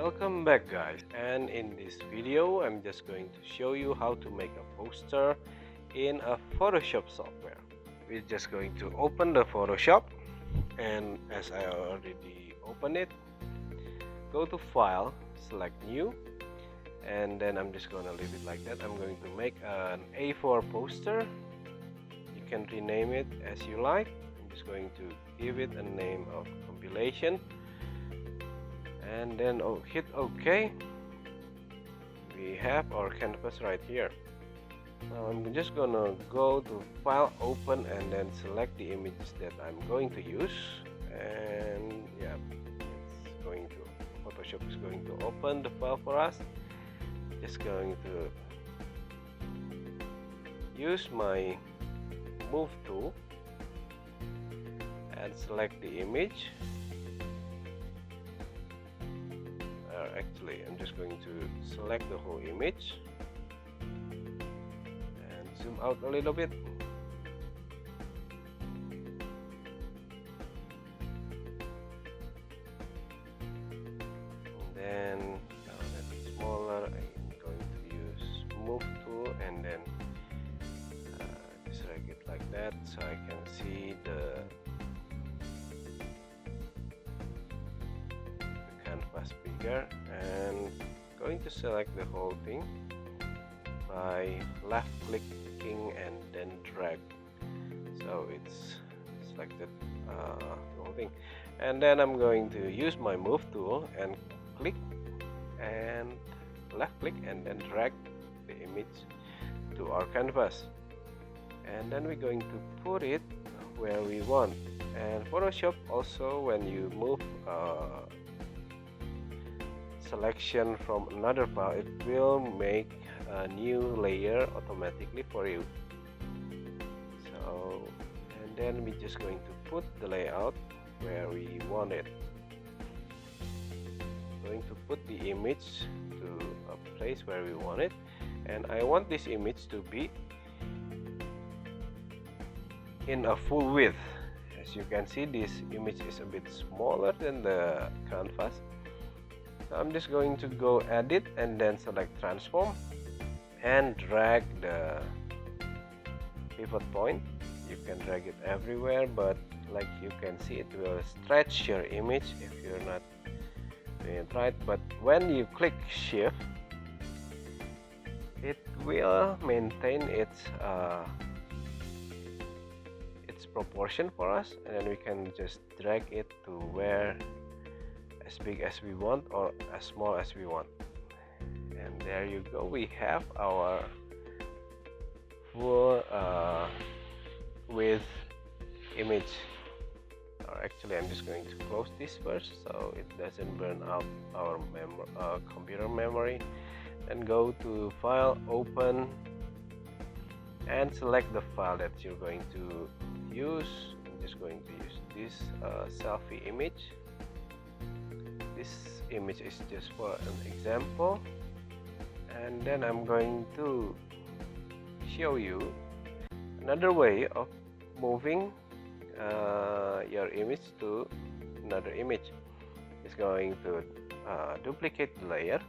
Welcome back guys, and in this video I'm just going to show you how to make a poster in a Photoshop software. We're just going to open the Photoshop, and as I already opened it, go to File, select New, and then I'm just going to leave it like that. I'm going to make an A4 poster. You can rename it as you like. I'm just going to give it a name of compilation, and then hit OK. We have our canvas right here. Now I'm just gonna go to File, Open, and then select the images that I'm going to use. And yeah, Photoshop is going to open the file for us. Just going to use my Move tool and select the image. Actually, I'm just going to select the whole image and zoom out a little bit. And then now that it's smaller, I'm going to use Move tool and then just drag it like that so I can see the canvas bigger, and going to select the whole thing by left clicking and then drag, so it's selected the whole thing. And then I'm going to use my Move tool and click and left click and then drag the image to our canvas, and then we're going to put it where we want. And Photoshop also, when you move selection from another file, it will make a new layer automatically for you. So, and then we're just going to put the layout where we want it. Going to put the image to a place where we want it, and I want this image to be in a full width. As you can see, this image is a bit smaller than the canvas. So I'm just going to go edit and then select transform and drag the pivot point. You can drag it everywhere, but like you can see, it will stretch your image if you're not doing it right. But when you click shift, it will maintain its proportion for us, and then we can just drag it to where as big as we want or as small as we want. And there you go, we have our full width image. Or actually, I'm just going to close this first so it doesn't burn out our computer memory, and go to File, Open, and select the file that you're going to use. I'm just going to use this selfie image. This image is just for an example, and then I'm going to show you another way of moving your image to another image. It's going to duplicate the layer.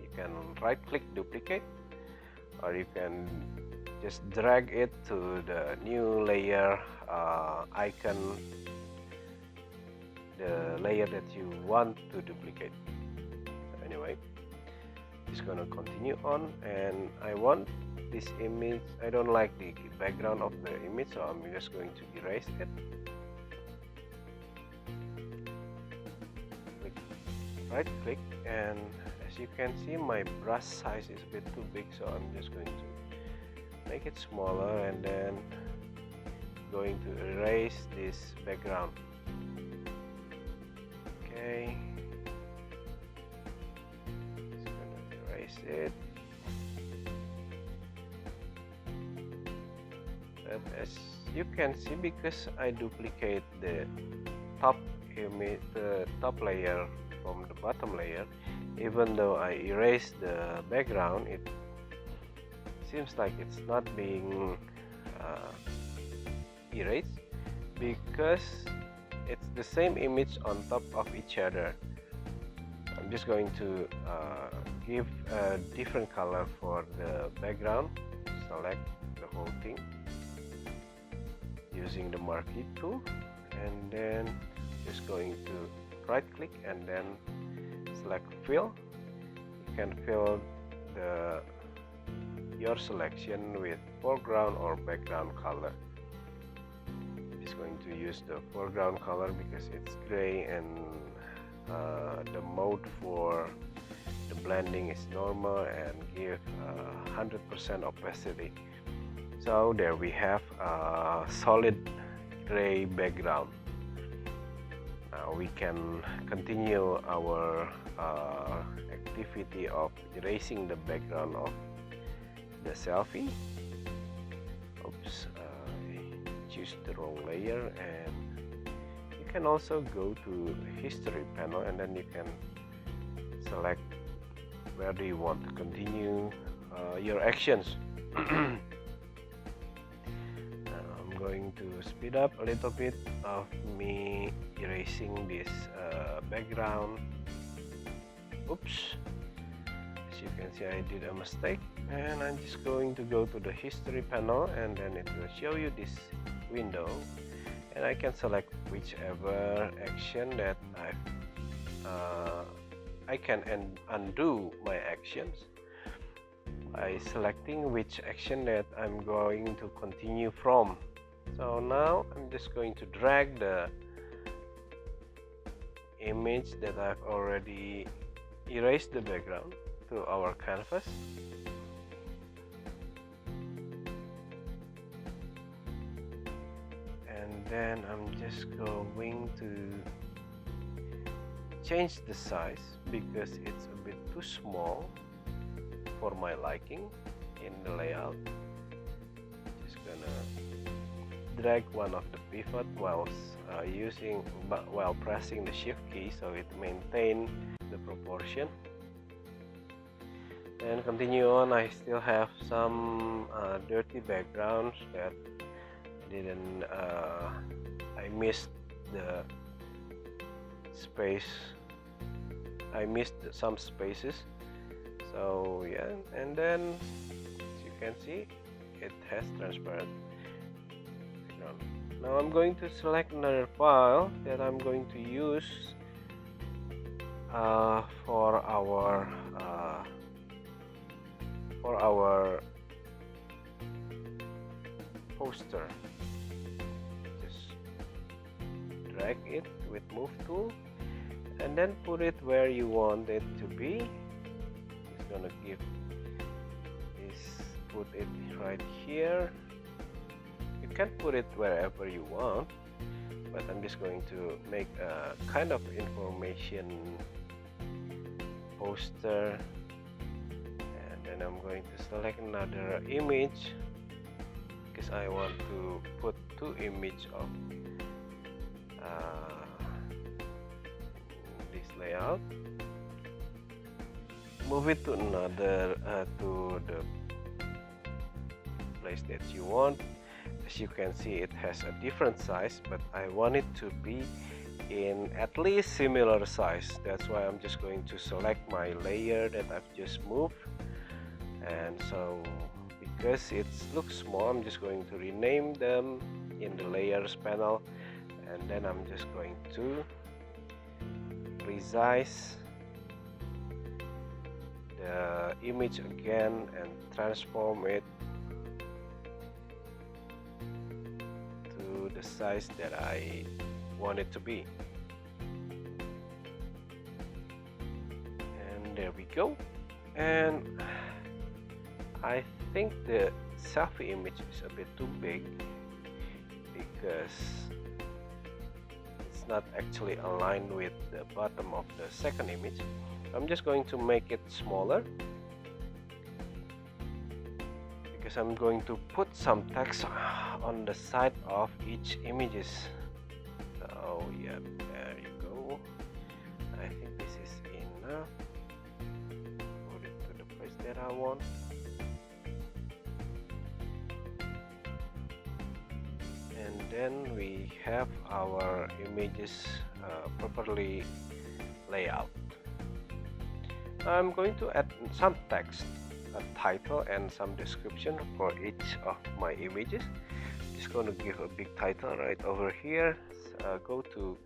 You can right click duplicate, or you can just drag it to the new layer icon, the layer that you want to duplicate. So anyway, just gonna continue on, and I want this image, I don't like the background of the image, so I'm just going to erase it. Right click, and as you can see, my brush size is a bit too big, so I'm just going to make it smaller, and then going to erase this background. Okay, just gonna erase it. But as you can see, because I duplicate the top image, the top layer from the bottom layer, even though I erase the background, it seems like it's not being erased, because it's the same image on top of each other. I'm just going to give a different color for the background. Select the whole thing using the marquee tool, and then just going to right click and then select fill. You can fill your selection with foreground or background color. I'm just going to use the foreground color because it's gray, and the mode for the blending is normal and give 100% opacity. So there we have a solid gray background. Now we can continue our activity of erasing the background of the selfie. Oops, I choose the wrong layer. And you can also go to history panel, and then you can select where do you want to continue your actions. I'm going to speed up a little bit of me erasing this background. Oops, as you can see, I did a mistake, and I'm just going to go to the history panel, and then it will show you this window, and I can select whichever action that I can undo my actions by selecting which action that I'm going to continue from. So now I'm just going to drag the image that I've already erased the background to our canvas. And then I'm just going to change the size because it's a bit too small for my liking in the layout. Just gonna drag one of the pivot while pressing the shift key so it maintains the proportion. And continue on. I still have some dirty backgrounds that didn't I missed the space. I missed some spaces. So yeah, and then as you can see, it has transparent background. Now I'm going to select another file that I'm going to use for our poster. Just drag it with move tool and then put it where you want it to be. Just gonna put it right here. You can put it wherever you want, but I'm just going to make a kind of information poster, and then I'm going to select another image because I want to put two images of this layout. Move it to another to the place that you want. As you can see, it has a different size, but I want it to be in at least similar size. That's why I'm just going to select my layer that I've just moved, and so because it looks small, I'm just going to rename them in the layers panel, and then I'm just going to resize the image again and transform it to the size that I want it to be. And there we go. And I think the selfie image is a bit too big because it's not actually aligned with the bottom of the second image. I'm just going to make it smaller because I'm going to put some text on the side of each images. So yeah, there you go. I think this is enough. Put it to the place that I want. And then we have our images properly laid out. I'm going to add some text, a title and some description for each of my images. Just going to give a big title right over here. Go to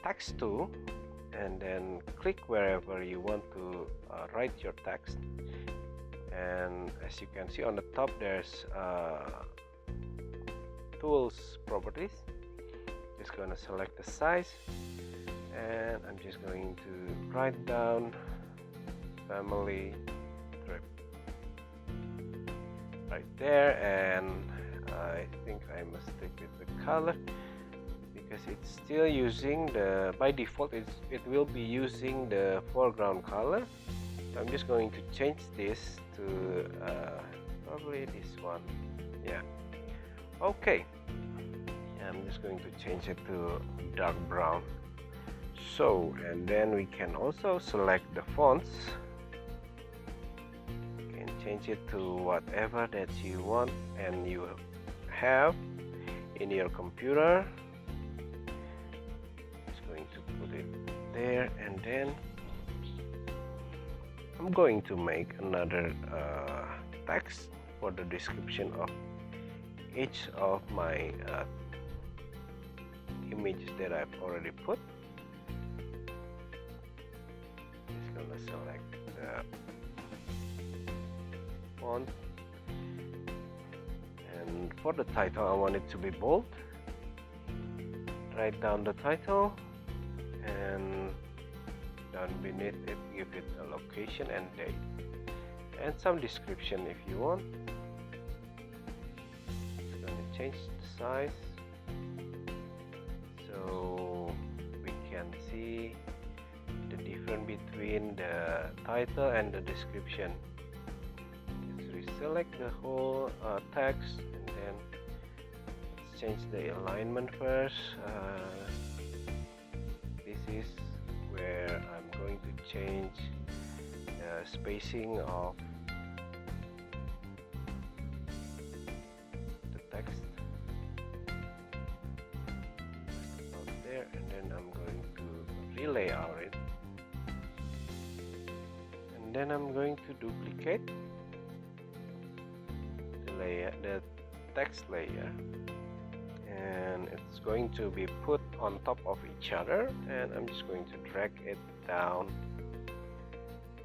text tool and then click wherever you want to write your text. And as you can see on the top, there's tools properties. Just going to select the size, and I'm just going to write down family trip right there. And I think I must stick with the color because it's still using the, by default it will be using the foreground color. So I'm just going to change this to probably this one. Yeah, okay. I'm just going to change it to dark brown. So, and then we can also select the fonts. You can change it to whatever that you want and you have in your computer. Just going to put it there, and then I'm going to make another text for the description of each of my images that I've already put. Just gonna select the font, and for the title I want it to be bold. Write down the title, and down beneath it give it a location and date, and some description if you want. Just gonna change the size so we can see the difference between the title and the description. Let's reselect the whole text, and then let's change the alignment first. This is where I'm going to change the spacing of the text out there, and then I'm going to relayout it, and then I'm going to duplicate the text layer, and it's going to be put on top of each other, and I'm just going to drag it down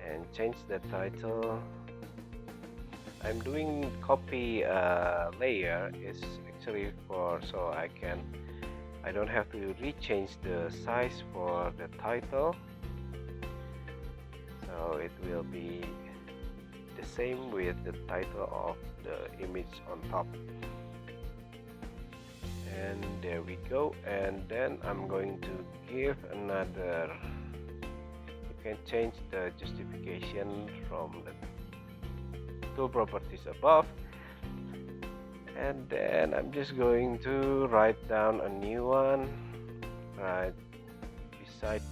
and change the title. I'm doing copy layer is actually for so I don't have to rechange the size for the title, so it will be the same with the title of the image on top. And there we go. And then I'm going to give another, you can change the justification from the tool properties above, and then I'm just going to write down a new one right beside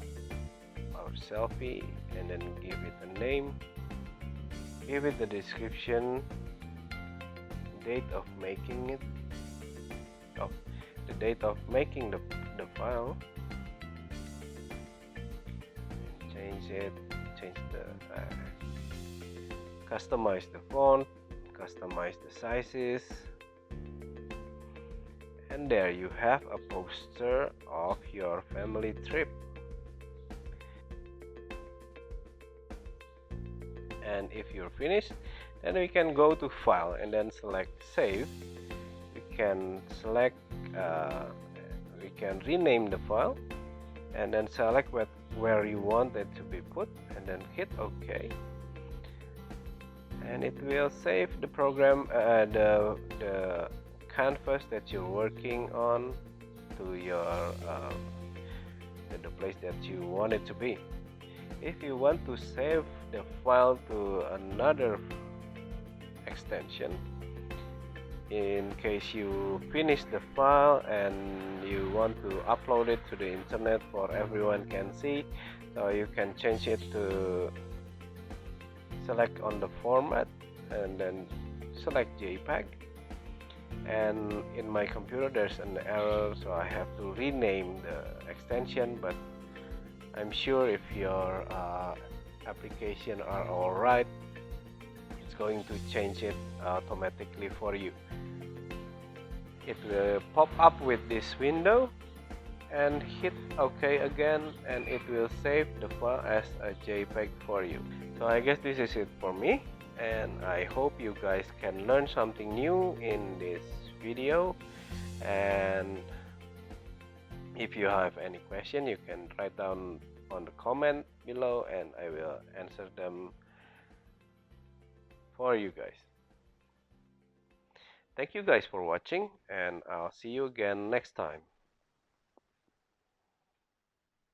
our selfie, and then give it a name, give it the description, date of making it, the date of making the file, change it, change the customize the font, customize the sizes, and there you have a poster of your family trip. And if you're finished, then we can go to file and then select save. We can select we can rename the file, and then select where you want it to be put, and then hit OK, and it will save the program the canvas that you're working on to your the place that you want it to be. If you want to save the file to another extension, in case you finish the file and you want to upload it to the internet for everyone can see, so you can change it to select on the format and then select JPEG. And in my computer there's an error, so I have to rename the extension, but I'm sure if your application are alright, it's going to change it automatically for you. It will pop up with this window and hit OK again, and it will save the file as a JPEG for you. So I guess this is it for me, and I hope you guys can learn something new in this video. And if you have any question, you can write down on the comment below and I will answer them for you guys. Thank you guys for watching, and I'll see you again next time.